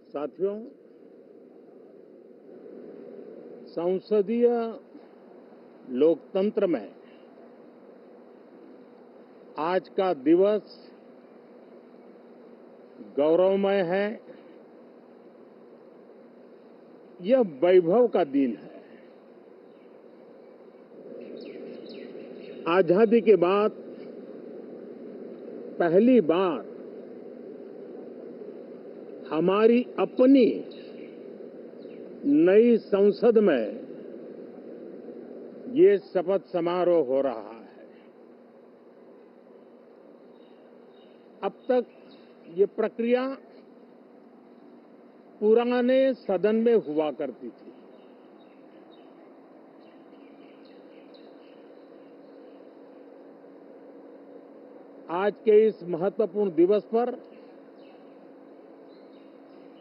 साथियों, संसदीय लोकतंत्र में आज का दिवस गौरवमय है। यह वैभव का दिन है। आजादी के बाद पहली बार हमारी अपनी नई संसद में ये शपथ समारोह हो रहा है। अब तक ये प्रक्रिया पुराने सदन में हुआ करती थी। आज के इस महत्वपूर्ण दिवस पर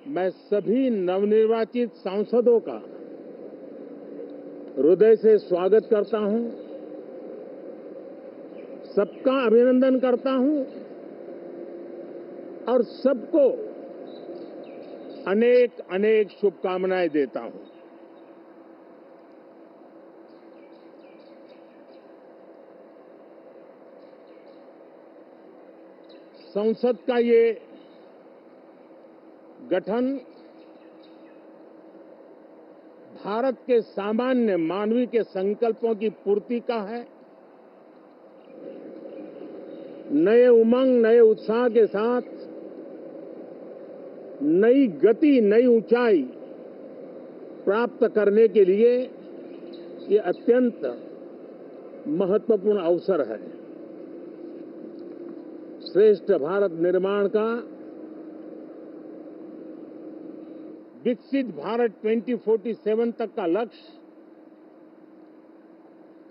मैं सभी नवनिर्वाचित सांसदों का हृदय से स्वागत करता हूं, सबका अभिनंदन करता हूं और सबको अनेक अनेक शुभकामनाएं देता हूं। संसद का ये गठन भारत के सामान्य मानवीय के संकल्पों की पूर्ति का है। नए उमंग, नए उत्साह के साथ नई गति, नई ऊंचाई प्राप्त करने के लिए ये अत्यंत महत्वपूर्ण अवसर है। श्रेष्ठ भारत निर्माण का, विकसित भारत 2047 तक का लक्ष्य,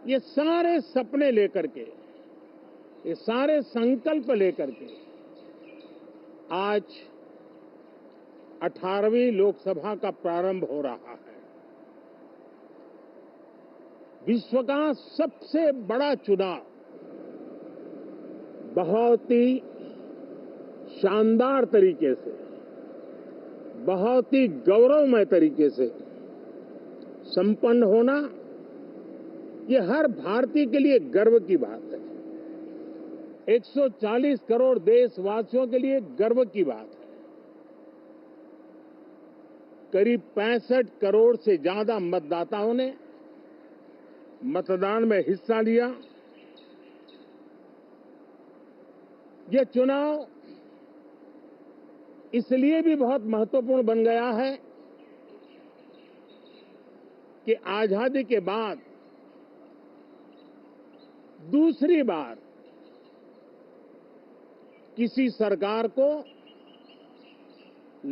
ये सारे सपने लेकर के, ये सारे संकल्प लेकर के आज 18वीं लोकसभा का प्रारंभ हो रहा है। विश्व का सबसे बड़ा चुनाव बहुत ही शानदार तरीके से, बहुत ही गौरवमय तरीके से संपन्न होना, ये हर भारतीय के लिए गर्व की बात है। 140 करोड़ देशवासियों के लिए गर्व की बात है। करीब 65 करोड़ से ज्यादा मतदाताओं ने मतदान में हिस्सा लिया। यह चुनाव इसलिए भी बहुत महत्वपूर्ण बन गया है कि आजादी के बाद दूसरी बार किसी सरकार को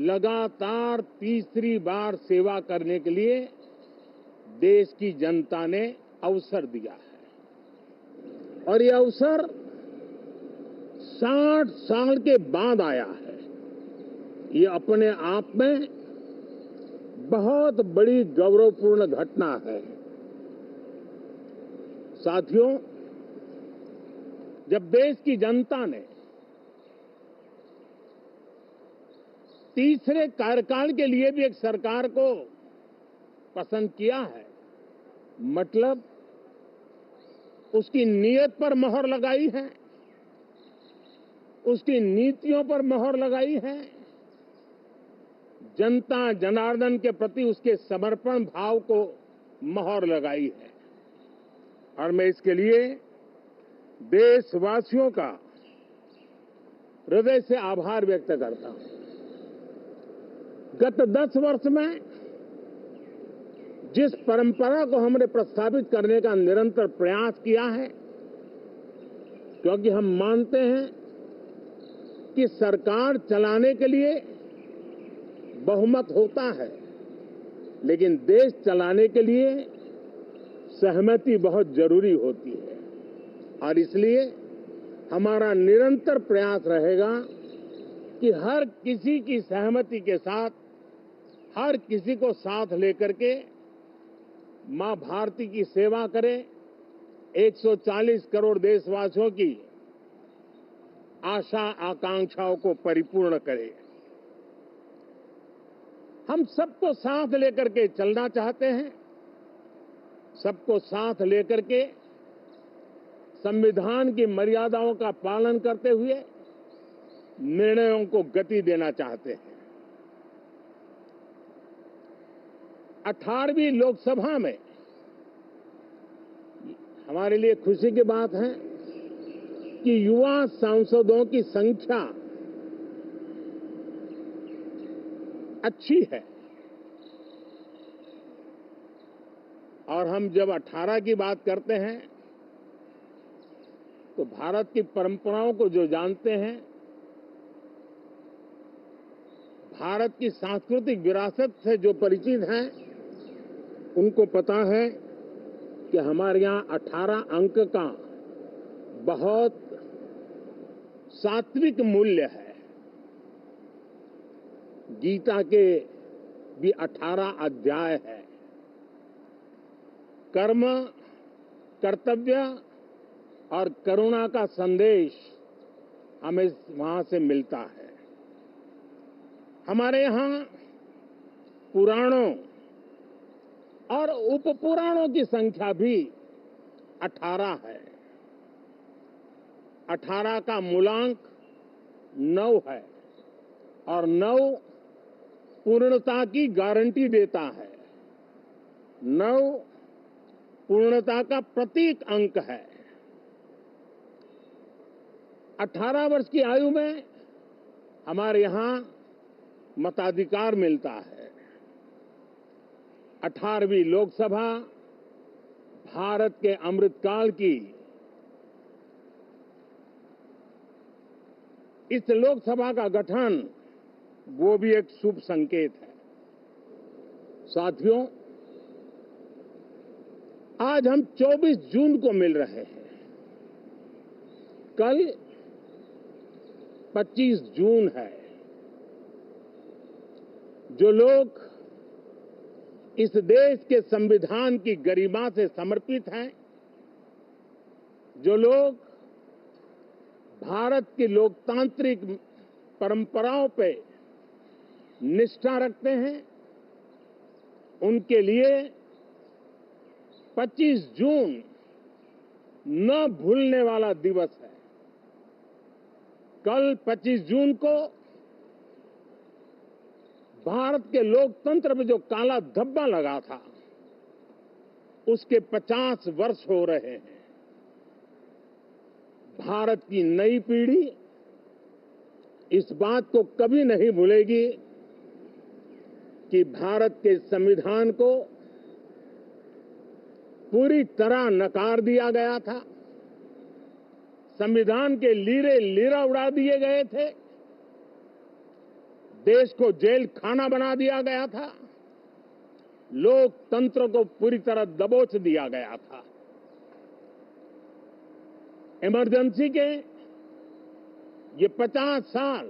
लगातार तीसरी बार सेवा करने के लिए देश की जनता ने अवसर दिया है और यह अवसर 60 साल के बाद आया है। ये अपने आप में बहुत बड़ी गौरवपूर्ण घटना है। साथियों, जब देश की जनता ने तीसरे कार्यकाल के लिए भी एक सरकार को पसंद किया है, मतलब उसकी नीयत पर मोहर लगाई है, उसकी नीतियों पर मोहर लगाई है, जनता जनार्दन के प्रति उसके समर्पण भाव को मोहर लगाई है। और मैं इसके लिए देशवासियों का हृदय से आभार व्यक्त करता हूं। गत 10 वर्ष में जिस परंपरा को हमने प्रस्थापित करने का निरंतर प्रयास किया है, क्योंकि हम मानते हैं कि सरकार चलाने के लिए बहुमत होता है, लेकिन देश चलाने के लिए सहमति बहुत जरूरी होती है। और इसलिए हमारा निरंतर प्रयास रहेगा कि हर किसी की सहमति के साथ, हर किसी को साथ लेकर के मां भारती की सेवा करें, 140 करोड़ देशवासियों की आशा आकांक्षाओं को परिपूर्ण करें। हम सबको साथ लेकर के चलना चाहते हैं, सबको साथ लेकर के संविधान की मर्यादाओं का पालन करते हुए निर्णयों को गति देना चाहते हैं। 18वीं लोकसभा में हमारे लिए खुशी की बात है कि युवा सांसदों की संख्या अच्छी है और हम जब 18 की बात करते हैं तो भारत की परंपराओं को जो जानते हैं, भारत की सांस्कृतिक विरासत से जो परिचित हैं, उनको पता है कि हमारे यहाँ 18 अंक का बहुत सात्विक मूल्य है। गीता के भी 18 अध्याय है। कर्म, कर्तव्य और करुणा का संदेश हमें वहां से मिलता है। हमारे यहाँ पुराणों और उपपुराणों की संख्या भी 18 है। 18 का मूलांक 9 है और 9 पूर्णता की गारंटी देता है। 9 पूर्णता का प्रतीक अंक है। 18 वर्ष की आयु में हमारे यहाँ मताधिकार मिलता है। 18वीं लोकसभा भारत के अमृतकाल की इस लोकसभा का गठन वो भी एक शुभ संकेत है। साथियों, आज हम 24 जून को मिल रहे हैं। कल 25 जून है। जो लोग इस देश के संविधान की गरिमा से समर्पित हैं, जो लोग भारत की लोकतांत्रिक परंपराओं पे निष्ठा रखते हैं, उनके लिए 25 जून न भूलने वाला दिवस है। कल 25 जून को भारत के लोकतंत्र में जो काला धब्बा लगा था, उसके 50 वर्ष हो रहे हैं। भारत की नई पीढ़ी इस बात को कभी नहीं भूलेगी कि भारत के संविधान को पूरी तरह नकार दिया गया था। संविधान के लीरे लीरा उड़ा दिए गए थे। देश को जेल खाना बना दिया गया था। लोकतंत्र को पूरी तरह दबोच दिया गया था। इमरजेंसी के ये 50 साल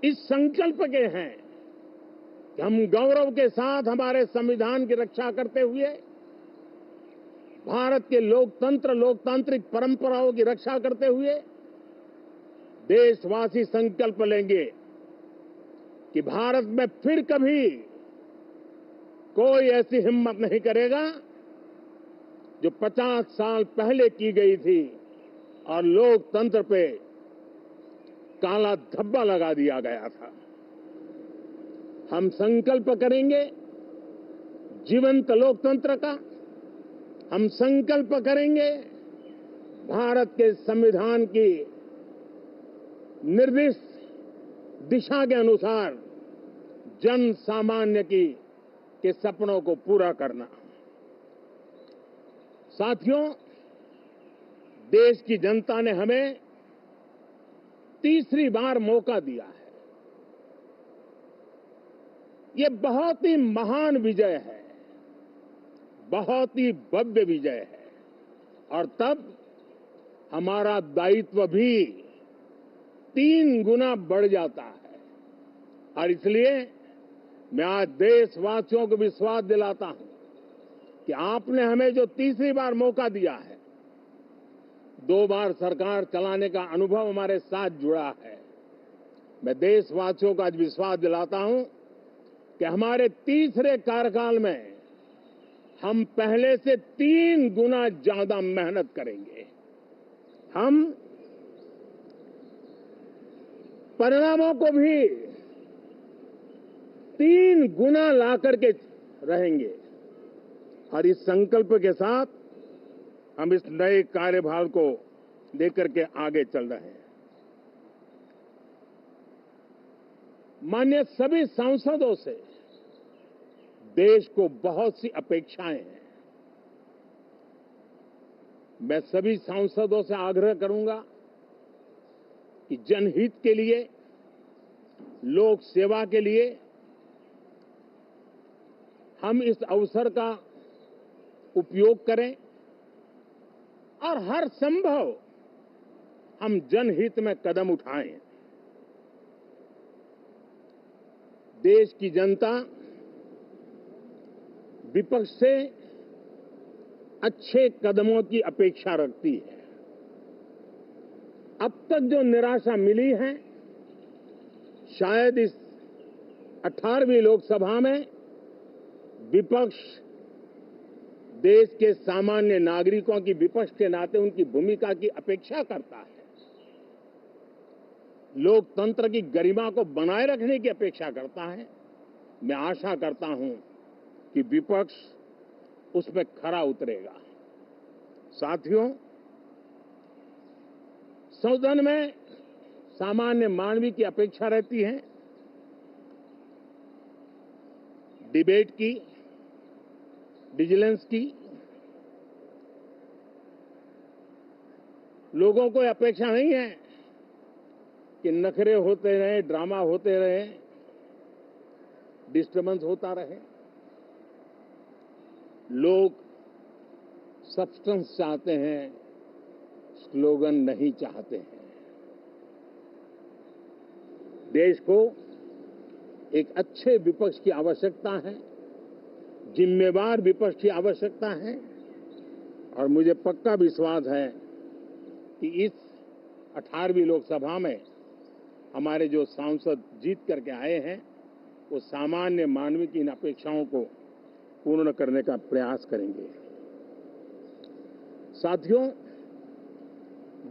इस संकल्प के हैं कि हम गौरव के साथ हमारे संविधान की रक्षा करते हुए, भारत के लोकतंत्र, लोकतांत्रिक परंपराओं की रक्षा करते हुए देशवासी संकल्प लेंगे कि भारत में फिर कभी कोई ऐसी हिम्मत नहीं करेगा जो 50 साल पहले की गई थी और लोकतंत्र पे काला धब्बा लगा दिया गया था। हम संकल्प करेंगे जीवंत लोकतंत्र का। हम संकल्प करेंगे भारत के संविधान की निर्दिष्ट दिशा के अनुसार जन सामान्य के सपनों को पूरा करना। साथियों, देश की जनता ने हमें तीसरी बार मौका दिया है। ये बहुत ही महान विजय है, बहुत ही भव्य विजय है और तब हमारा दायित्व भी 3 गुना बढ़ जाता है। और इसलिए मैं आज देशवासियों को विश्वास दिलाता हूं कि आपने हमें जो तीसरी बार मौका दिया है, 2 बार सरकार चलाने का अनुभव हमारे साथ जुड़ा है। मैं देशवासियों को आज विश्वास दिलाता हूं कि हमारे तीसरे कार्यकाल में हम पहले से 3 गुना ज्यादा मेहनत करेंगे। हम परिणामों को भी 3 गुना ला करके रहेंगे और इस संकल्प के साथ हम इस नए कार्यभार को लेकर के आगे चल रहे हैं। माननीय सभी सांसदों से देश को बहुत सी अपेक्षाएं हैं। मैं सभी सांसदों से आग्रह करूंगा कि जनहित के लिए, लोक सेवा के लिए हम इस अवसर का उपयोग करें और हर संभव हम जनहित में कदम उठाएं। देश की जनता विपक्ष से अच्छे कदमों की अपेक्षा रखती है। अब तक जो निराशा मिली है, शायद इस 18वीं लोकसभा में विपक्ष देश के सामान्य नागरिकों की विपक्ष के नाते उनकी भूमिका की अपेक्षा करता है, लोकतंत्र की गरिमा को बनाए रखने की अपेक्षा करता है। मैं आशा करता हूं कि विपक्ष उसमें खरा उतरेगा। साथियों, सदन में सामान्य मानवीय की अपेक्षा रहती है डिबेट की, विजिलेंस की। लोगों को अपेक्षा नहीं है कि नखरे होते रहे, ड्रामा होते रहे, डिस्टर्बेंस होता रहे। लोग सब्सटेंस चाहते हैं, स्लोगन नहीं चाहते हैं। देश को एक अच्छे विपक्ष की आवश्यकता है, जिम्मेवार विपक्ष की आवश्यकता है और मुझे पक्का विश्वास है कि इस 18वीं लोकसभा में हमारे जो सांसद जीत करके आए हैं वो सामान्य मानवीय की इन अपेक्षाओं को पूर्ण करने का प्रयास करेंगे। साथियों,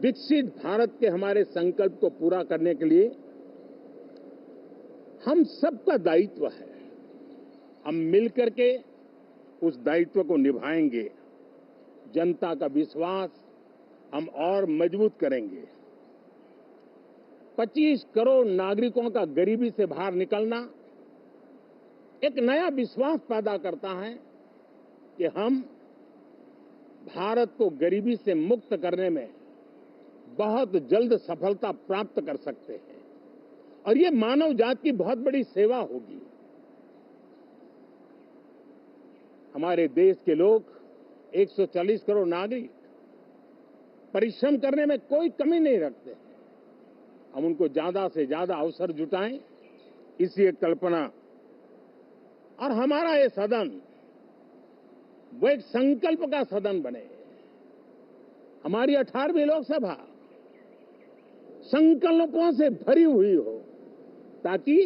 विकसित भारत के हमारे संकल्प को पूरा करने के लिए हम सबका दायित्व है। हम मिलकर के उस दायित्व को निभाएंगे। जनता का विश्वास हम और मजबूत करेंगे। 25 करोड़ नागरिकों का गरीबी से बाहर निकलना एक नया विश्वास पैदा करता है कि हम भारत को गरीबी से मुक्त करने में बहुत जल्द सफलता प्राप्त कर सकते हैं और ये मानव जाति की बहुत बड़ी सेवा होगी। हमारे देश के लोग 140 करोड़ नागरिक परिश्रम करने में कोई कमी नहीं रखते हैं। हम उनको ज्यादा से ज्यादा अवसर जुटाएं, इसी एक कल्पना। और हमारा ये सदन वो एक संकल्प का सदन बने। हमारी 18वीं लोकसभा संकल्पों से भरी हुई हो ताकि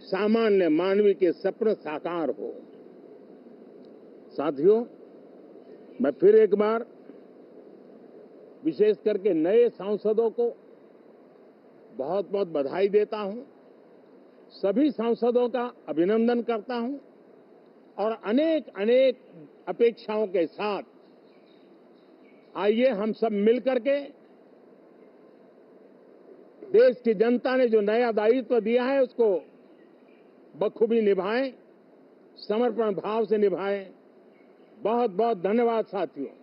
सामान्य मानवीय के सपने साकार हो। साथियों, मैं फिर एक बार विशेष करके नए सांसदों को बहुत बहुत बधाई देता हूं। सभी सांसदों का अभिनंदन करता हूं और अनेक अनेक अपेक्षाओं के साथ आइए हम सब मिलकर के देश की जनता ने जो नया दायित्व दिया है उसको बखूबी निभाएं, समर्पण भाव से निभाएं। बहुत बहुत धन्यवाद साथियों।